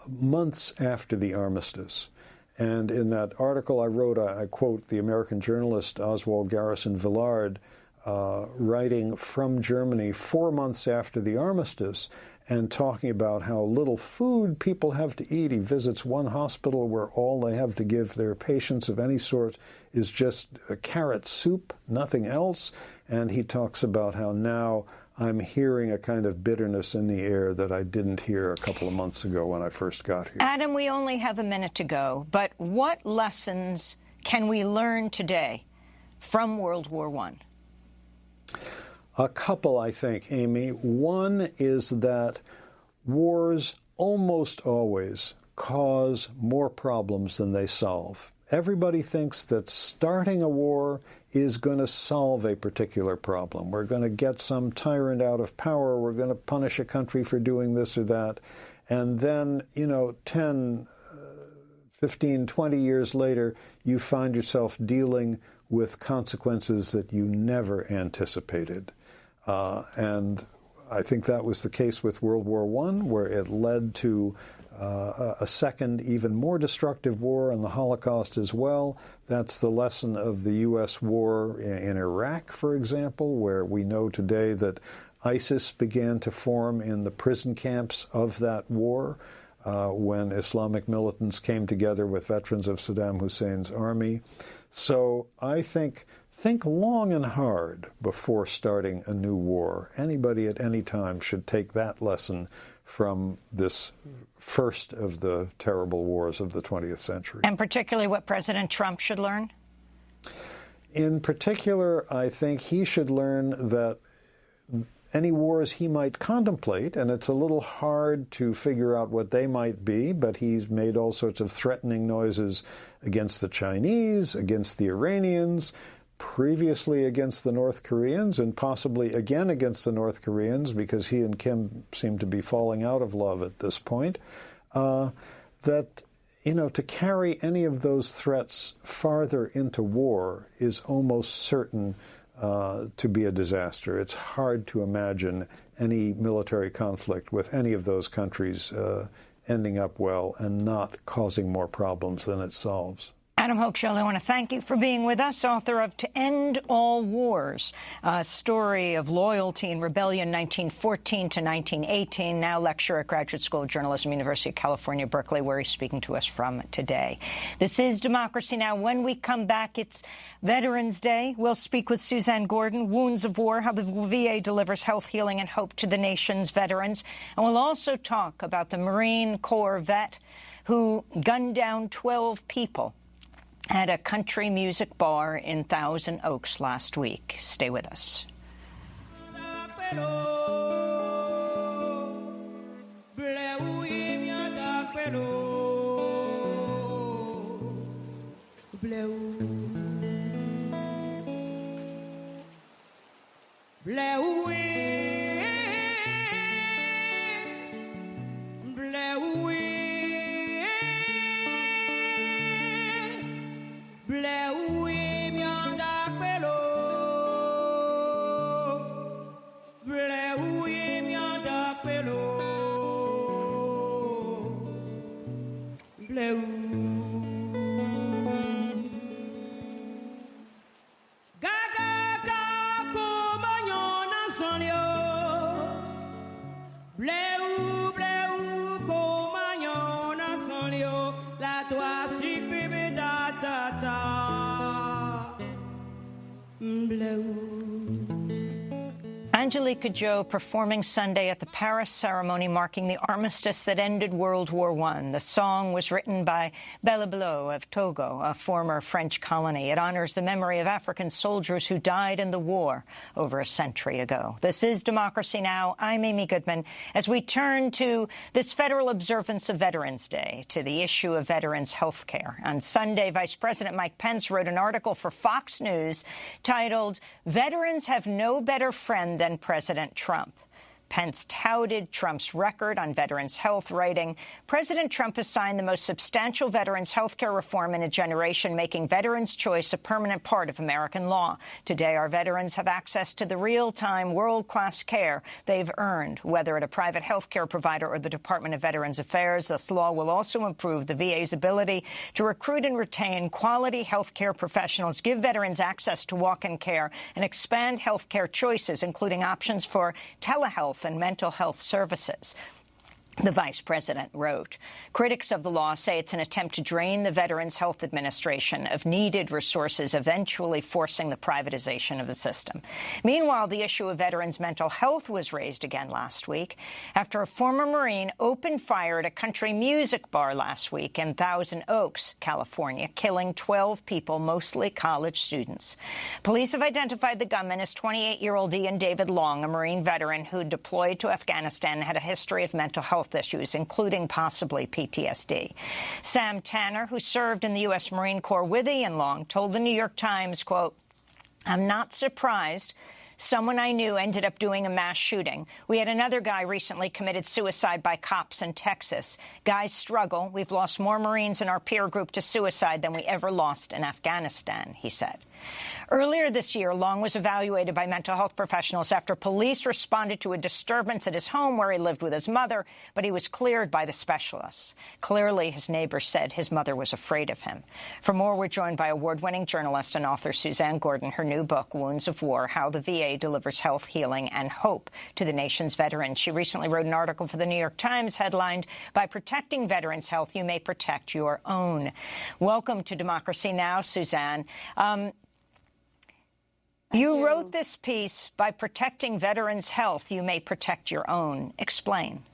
Speaker 11: months after the armistice. And in that article I wrote, I quote the American journalist Oswald Garrison Villard, writing from Germany 4 months after the armistice and talking about how little food people have to eat. He visits one hospital where all they have to give their patients of any sort is just a carrot soup, nothing else. And he talks about how now I'm hearing a kind of bitterness in the air that I didn't hear a couple of months ago when I first got here.
Speaker 1: Adam, we only have a minute to go, but what lessons can we learn today from World War I?
Speaker 11: A couple, I think, Amy. One is that wars almost always cause more problems than they solve. Everybody thinks that starting a war is going to solve a particular problem. We're going to get some tyrant out of power. We're going to punish a country for doing this or that. And then, 10, 15, 20 years later, you find yourself dealing with consequences that you never anticipated. And I think that was the case with World War I, where it led to a second, even more destructive war, and the Holocaust as well. That's the lesson of the U.S. war in Iraq, for example, where we know today that ISIS began to form in the prison camps of that war when Islamic militants came together with veterans of Saddam Hussein's army. So I think long and hard before starting a new war. Anybody at any time should take that lesson from this first of the terrible wars of the 20th century.
Speaker 1: And particularly what President Trump should learn?
Speaker 11: In particular, I think he should learn that any wars he might contemplate, and it's a little hard to figure out what they might be, but he's made all sorts of threatening noises against the Chinese, against the Iranians, previously against the North Koreans, and possibly again against the North Koreans, because he and Kim seem to be falling out of love at this point, that, to carry any of those threats farther into war is almost certain to be a disaster. It's hard to imagine any military conflict with any of those countries ending up well and not causing more problems than it solves.
Speaker 1: Adam Hochschild, I want to thank you for being with us, author of To End All Wars, a story of loyalty and rebellion 1914 to 1918, now lecturer at Graduate School of Journalism, University of California, Berkeley, where he's speaking to us from today. This is Democracy Now! When we come back, it's Veterans Day. We'll speak with Suzanne Gordon, Wounds of War, how the VA delivers health, healing, and hope to the nation's veterans. And we'll also talk about the Marine Corps vet who gunned down 12 people at a country music bar in Thousand Oaks last week. Stay with us. Angelica Jo performing Sunday at the Paris ceremony marking the armistice that ended World War I. The song was written by Belleblot of Togo, a former French colony. It honors the memory of African soldiers who died in the war over a century ago. This is Democracy Now! I'm Amy Goodman. As we turn to this federal observance of Veterans Day, to the issue of veterans' health care. On Sunday, Vice President Mike Pence wrote an article for Fox News titled, "Veterans Have No Better Friend Than President Trump." Pence touted Trump's record on veterans' health, writing, "President Trump has signed the most substantial veterans' health care reform in a generation, making veterans' choice a permanent part of American law. Today, our veterans have access to the real-time, world-class care they've earned, whether at a private health care provider or the Department of Veterans Affairs. This law will also improve the VA's ability to recruit and retain quality health care professionals, give veterans access to walk-in care, and expand health care choices, including options for telehealth and mental health services." The vice president wrote. Critics of the law say it's an attempt to drain the Veterans Health Administration of needed resources, eventually forcing the privatization of the system. Meanwhile, the issue of veterans' mental health was raised again last week after a former Marine opened fire at a country music bar last week in Thousand Oaks, California, killing 12 people, mostly college students. Police have identified the gunman as 28-year-old Ian David Long, a Marine veteran who deployed to Afghanistan and had a history of mental health issues, including possibly PTSD. Sam Tanner, who served in the U.S. Marine Corps with Ian Long, told the New York Times, quote, "I'm not surprised someone I knew ended up doing a mass shooting. We had another guy recently committed suicide by cops in Texas. Guys struggle. We've lost more Marines in our peer group to suicide than we ever lost in Afghanistan," he said. Earlier this year, Long was evaluated by mental health professionals after police responded to a disturbance at his home where he lived with his mother, but he was cleared by the specialists. Clearly, his neighbors said his mother was afraid of him. For more, we're joined by award-winning journalist and author Suzanne Gordon. Her new book, Wounds of War, How the VA Delivers Health, Healing, and Hope to the Nation's Veterans. She recently wrote an article for the New York Times headlined, "By Protecting Veterans' Health, You May Protect Your Own." Welcome to Democracy Now!, Suzanne. You wrote this piece, "By protecting veterans' health, you may protect your own." Explain.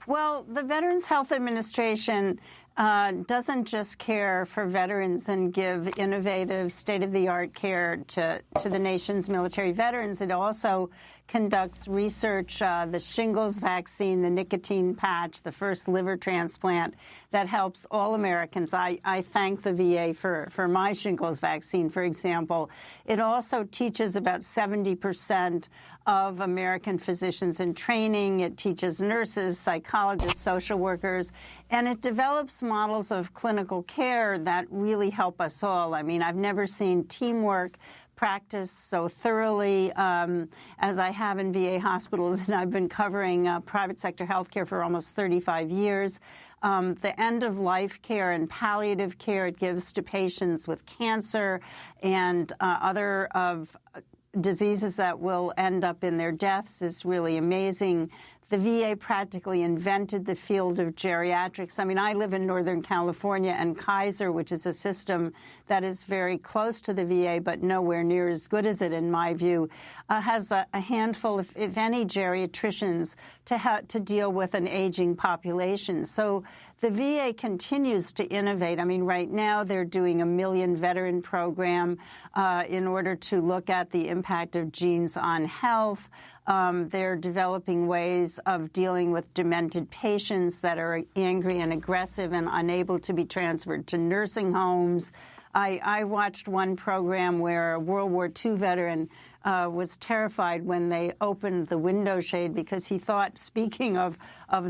Speaker 4: Well, the Veterans Health Administration doesn't just care for veterans and give innovative, state-of-the-art care to the nation's military veterans. It also conducts research, the shingles vaccine, the nicotine patch, the first liver transplant that helps all Americans. I thank the VA for my shingles vaccine, for example. It also teaches about 70% of American physicians in training. It teaches nurses, psychologists, social workers, and it develops models of clinical care that really help us all. I mean, I've never seen teamwork practiced so thoroughly as I have in VA hospitals, and I've been covering private sector healthcare for almost 35 years. The end-of-life care and palliative care it gives to patients with cancer and other diseases that will end up in their deaths is really amazing. The VA practically invented the field of geriatrics. I mean, I live in Northern California, and Kaiser, which is a system that is very close to the VA but nowhere near as good as it, in my view, has a handful, if any, geriatricians to deal with an aging population. So the VA continues to innovate. I mean, right now they're doing a Million Veteran program in order to look at the impact of genes on health. They're developing ways of dealing with demented patients that are angry and aggressive and unable to be transferred to nursing homes. I watched one program where a World War II veteran was terrified when they opened the window shade because he thought, speaking of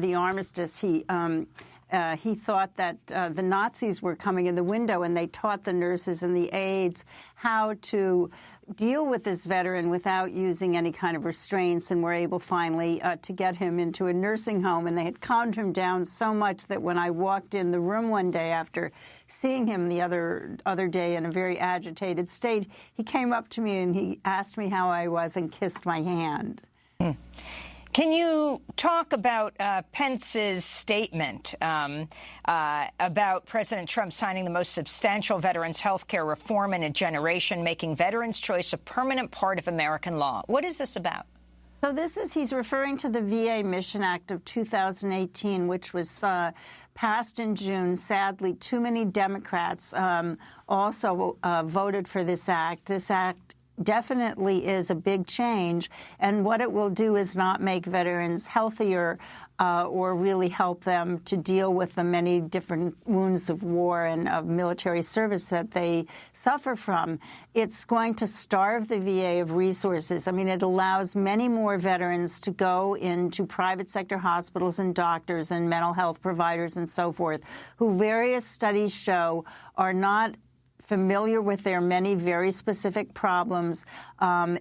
Speaker 4: the armistice, he thought that the Nazis were coming in the window, and they taught the nurses and the aides how to deal with this veteran without using any kind of restraints, and were able finally to get him into a nursing home. And they had calmed him down so much that when I walked in the room one day after seeing him the other day in a very agitated state, he came up to me and he asked me how I was and kissed my hand.
Speaker 1: Can you talk about Pence's statement about President Trump signing the most substantial veterans' health care reform in a generation, making veterans' choice a permanent part of American law? What is this about?
Speaker 4: So he's referring to the VA Mission Act of 2018, which was passed in June. Sadly, too many Democrats also voted for this act. This act definitely is a big change, and what it will do is not make veterans healthier or really help them to deal with the many different wounds of war and of military service that they suffer from. It's going to starve the VA of resources. I mean, it allows many more veterans to go into private sector hospitals and doctors and mental health providers and so forth, who various studies show are not familiar with their many very specific problems.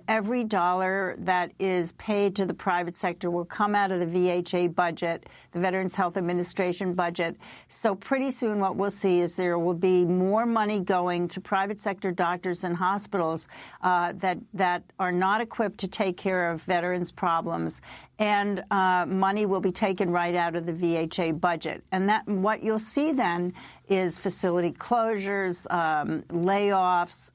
Speaker 4: Every dollar that is paid to the private sector will come out of the VHA budget, the Veterans Health Administration budget. So pretty soon what we'll see is there will be more money going to private sector doctors and hospitals that are not equipped to take care of veterans' problems, and money will be taken right out of the VHA budget. And what you'll see then is facility closures, layoffs,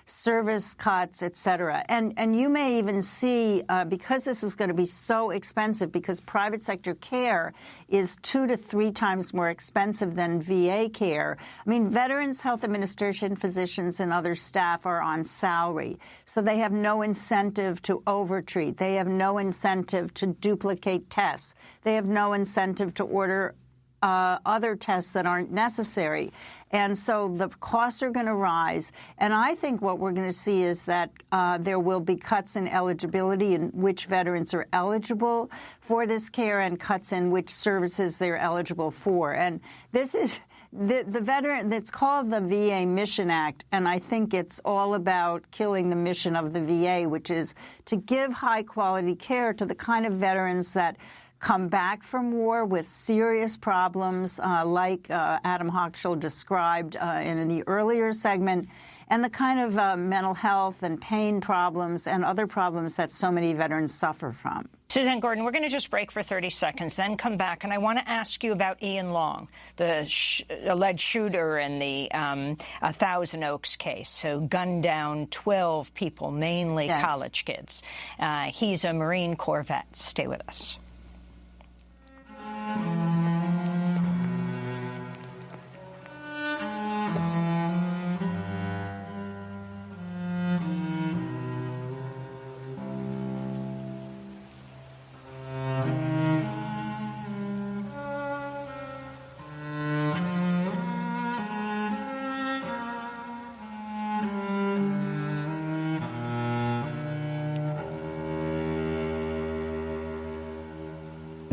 Speaker 4: service cuts, et cetera. And you may even see, because this is going to be so expensive, because private sector care is 2 to 3 times more expensive than VA care. I mean, Veterans Health Administration physicians and other staff are on salary, so they have no incentive to overtreat. They have no incentive to duplicate tests. They have no incentive to order other tests that aren't necessary. And so the costs are going to rise. And I think what we're going to see is that there will be cuts in eligibility in which veterans are eligible for this care, and cuts in which services they're eligible for. And this is the veteran, it's called the VA Mission Act, and I think it's all about killing the mission of the VA, which is to give high-quality care to the kind of veterans that come back from war with serious problems, like Adam Hochschild described in the earlier segment, and the kind of mental health and pain problems and other problems that so many veterans suffer from.
Speaker 1: Suzanne Gordon, we're going to just break for 30 seconds, then come back, and I want to ask you about Ian Long, the alleged shooter in the Thousand Oaks case, who gunned down 12 people, mainly college kids. He's a Marine Corps vet. Stay with us.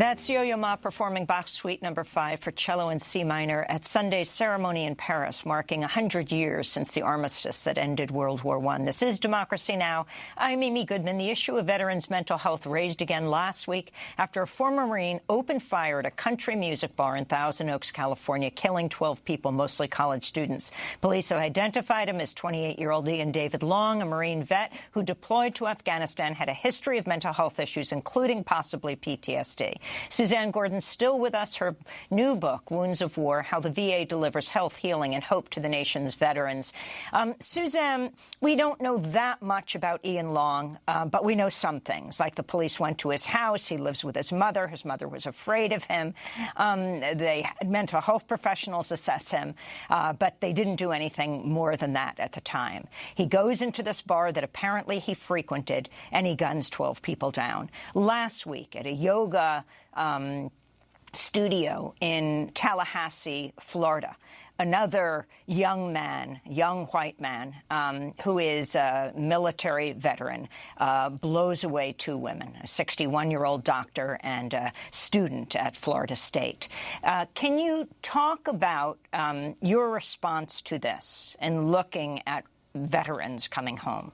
Speaker 1: That's Yo-Yo Ma performing Bach Suite No. 5 for cello and C minor at Sunday's ceremony in Paris, marking 100 years since the armistice that ended World War I. This is Democracy Now! I'm Amy Goodman. The issue of veterans' mental health raised again last week after a former Marine opened fire at a country music bar in Thousand Oaks, California, killing 12 people, mostly college students. Police have identified him as 28-year-old Ian David Long, a Marine vet who deployed to Afghanistan, had a history of mental health issues, including possibly PTSD. Suzanne Gordon's still with us. Her new book, Wounds of War, How the VA Delivers Health, Healing, and Hope to the Nation's Veterans. Suzanne, we don't know that much about Ian Long, but we know some things, like the police went to his house. He lives with his mother. His mother was afraid of him. They had mental health professionals assess him, but they didn't do anything more than that at the time. He goes into this bar that apparently he frequented, and he guns 12 people down. Last week at a yoga studio in Tallahassee, Florida, another young man, young white man, who is a military veteran, blows away two women, a 61-year-old doctor and a student at Florida State. Can you talk about your response to this and looking at veterans coming home?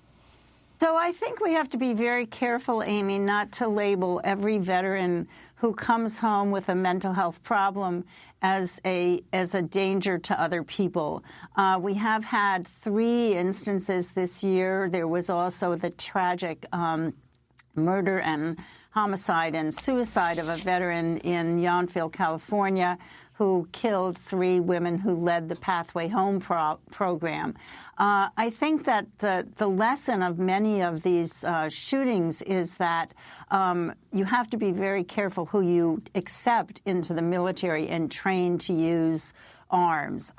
Speaker 4: So I think we have to be very careful, Amy, not to label every veteran who comes home with a mental health problem as a danger to other people. We have had 3 instances this year. There was also the tragic murder and homicide and suicide of a veteran in Yountville, California, who killed 3 women who led the Pathway Home program. I think that the lesson of many of these shootings is that you have to be very careful who you accept into the military and train to use arms.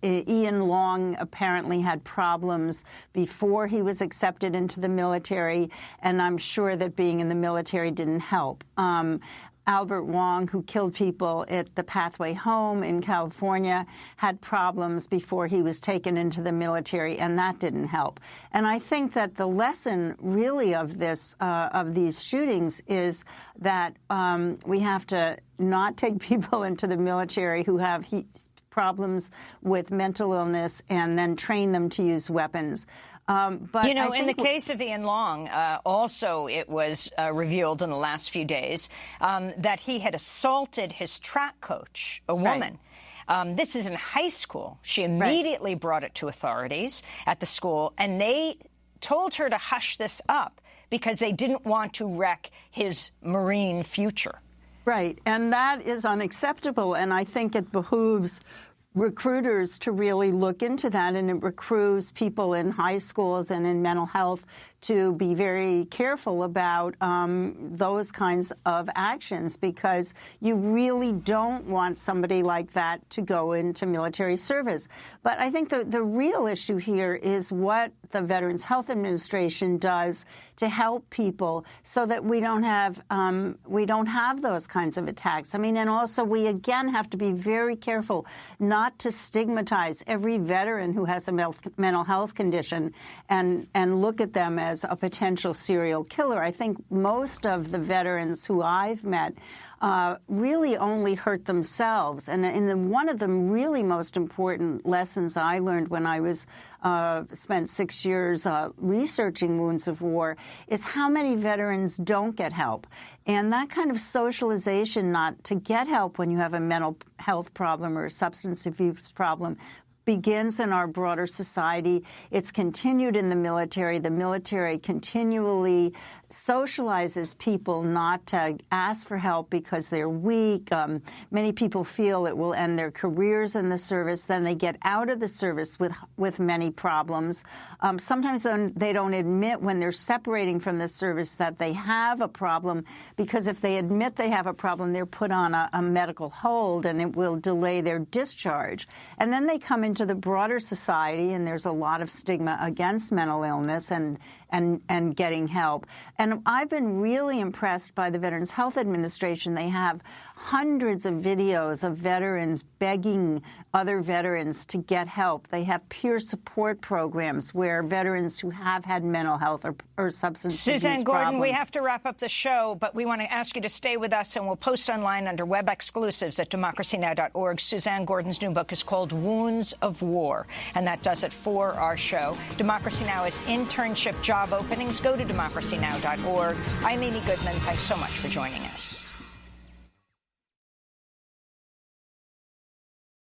Speaker 4: Ian Long apparently had problems before he was accepted into the military, and I'm sure that being in the military didn't help. Albert Wong, who killed people at the Pathway Home in California, had problems before he was taken into the military, and that didn't help. And I think that the lesson really of these shootings is that we have to not take people into the military who have problems with mental illness and then train them to use weapons. But
Speaker 1: in the case of Ian Long, also it was revealed in the last few days that he had assaulted his track coach, a woman. Right. This is in high school. She immediately brought it to authorities at the school, and they told her to hush this up because they didn't want to wreck his Marine future.
Speaker 4: Right, and that is unacceptable, and I think it behooves recruiters to really look into that, and it recruits people in high schools and in mental health to be very careful about those kinds of actions, because you really don't want somebody like that to go into military service. But I think the real issue here is what the Veterans Health Administration does to help people so that we don't have those kinds of attacks. I mean, and also we again have to be very careful not to stigmatize every veteran who has a mental health condition and look at them as a potential serial killer. I think most of the veterans who I've met really only hurt themselves. And one of the really most important lessons I learned when I was spent 6 years researching wounds of war is how many veterans don't get help. And that kind of socialization not to get help when you have a mental health problem or a substance abuse problem begins in our broader society. It's continued in the military. The military continually socializes people not to ask for help because they're weak. Many people feel it will end their careers in the service. Then they get out of the service with many problems. Sometimes they don't admit when they're separating from the service that they have a problem, because if they admit they have a problem, they're put on a medical hold and it will delay their discharge. And then they come into the broader society, and there's a lot of stigma against mental illness and and getting help. And I've been really impressed by the Veterans Health Administration. They have hundreds of videos of veterans begging other veterans to get help. They have peer support programs where veterans who have had mental health or substance abuse
Speaker 1: Suzanne Gordon,
Speaker 4: problems.
Speaker 1: we have to wrap up the show, but we want to ask you to stay with us, and we'll post online under web exclusives at democracynow.org. Suzanne Gordon's new book is called Wounds of War, and that does it for our show. Democracy Now! Is internship job openings. Go to democracynow.org. I'm Amy Goodman. Thanks so much for joining us.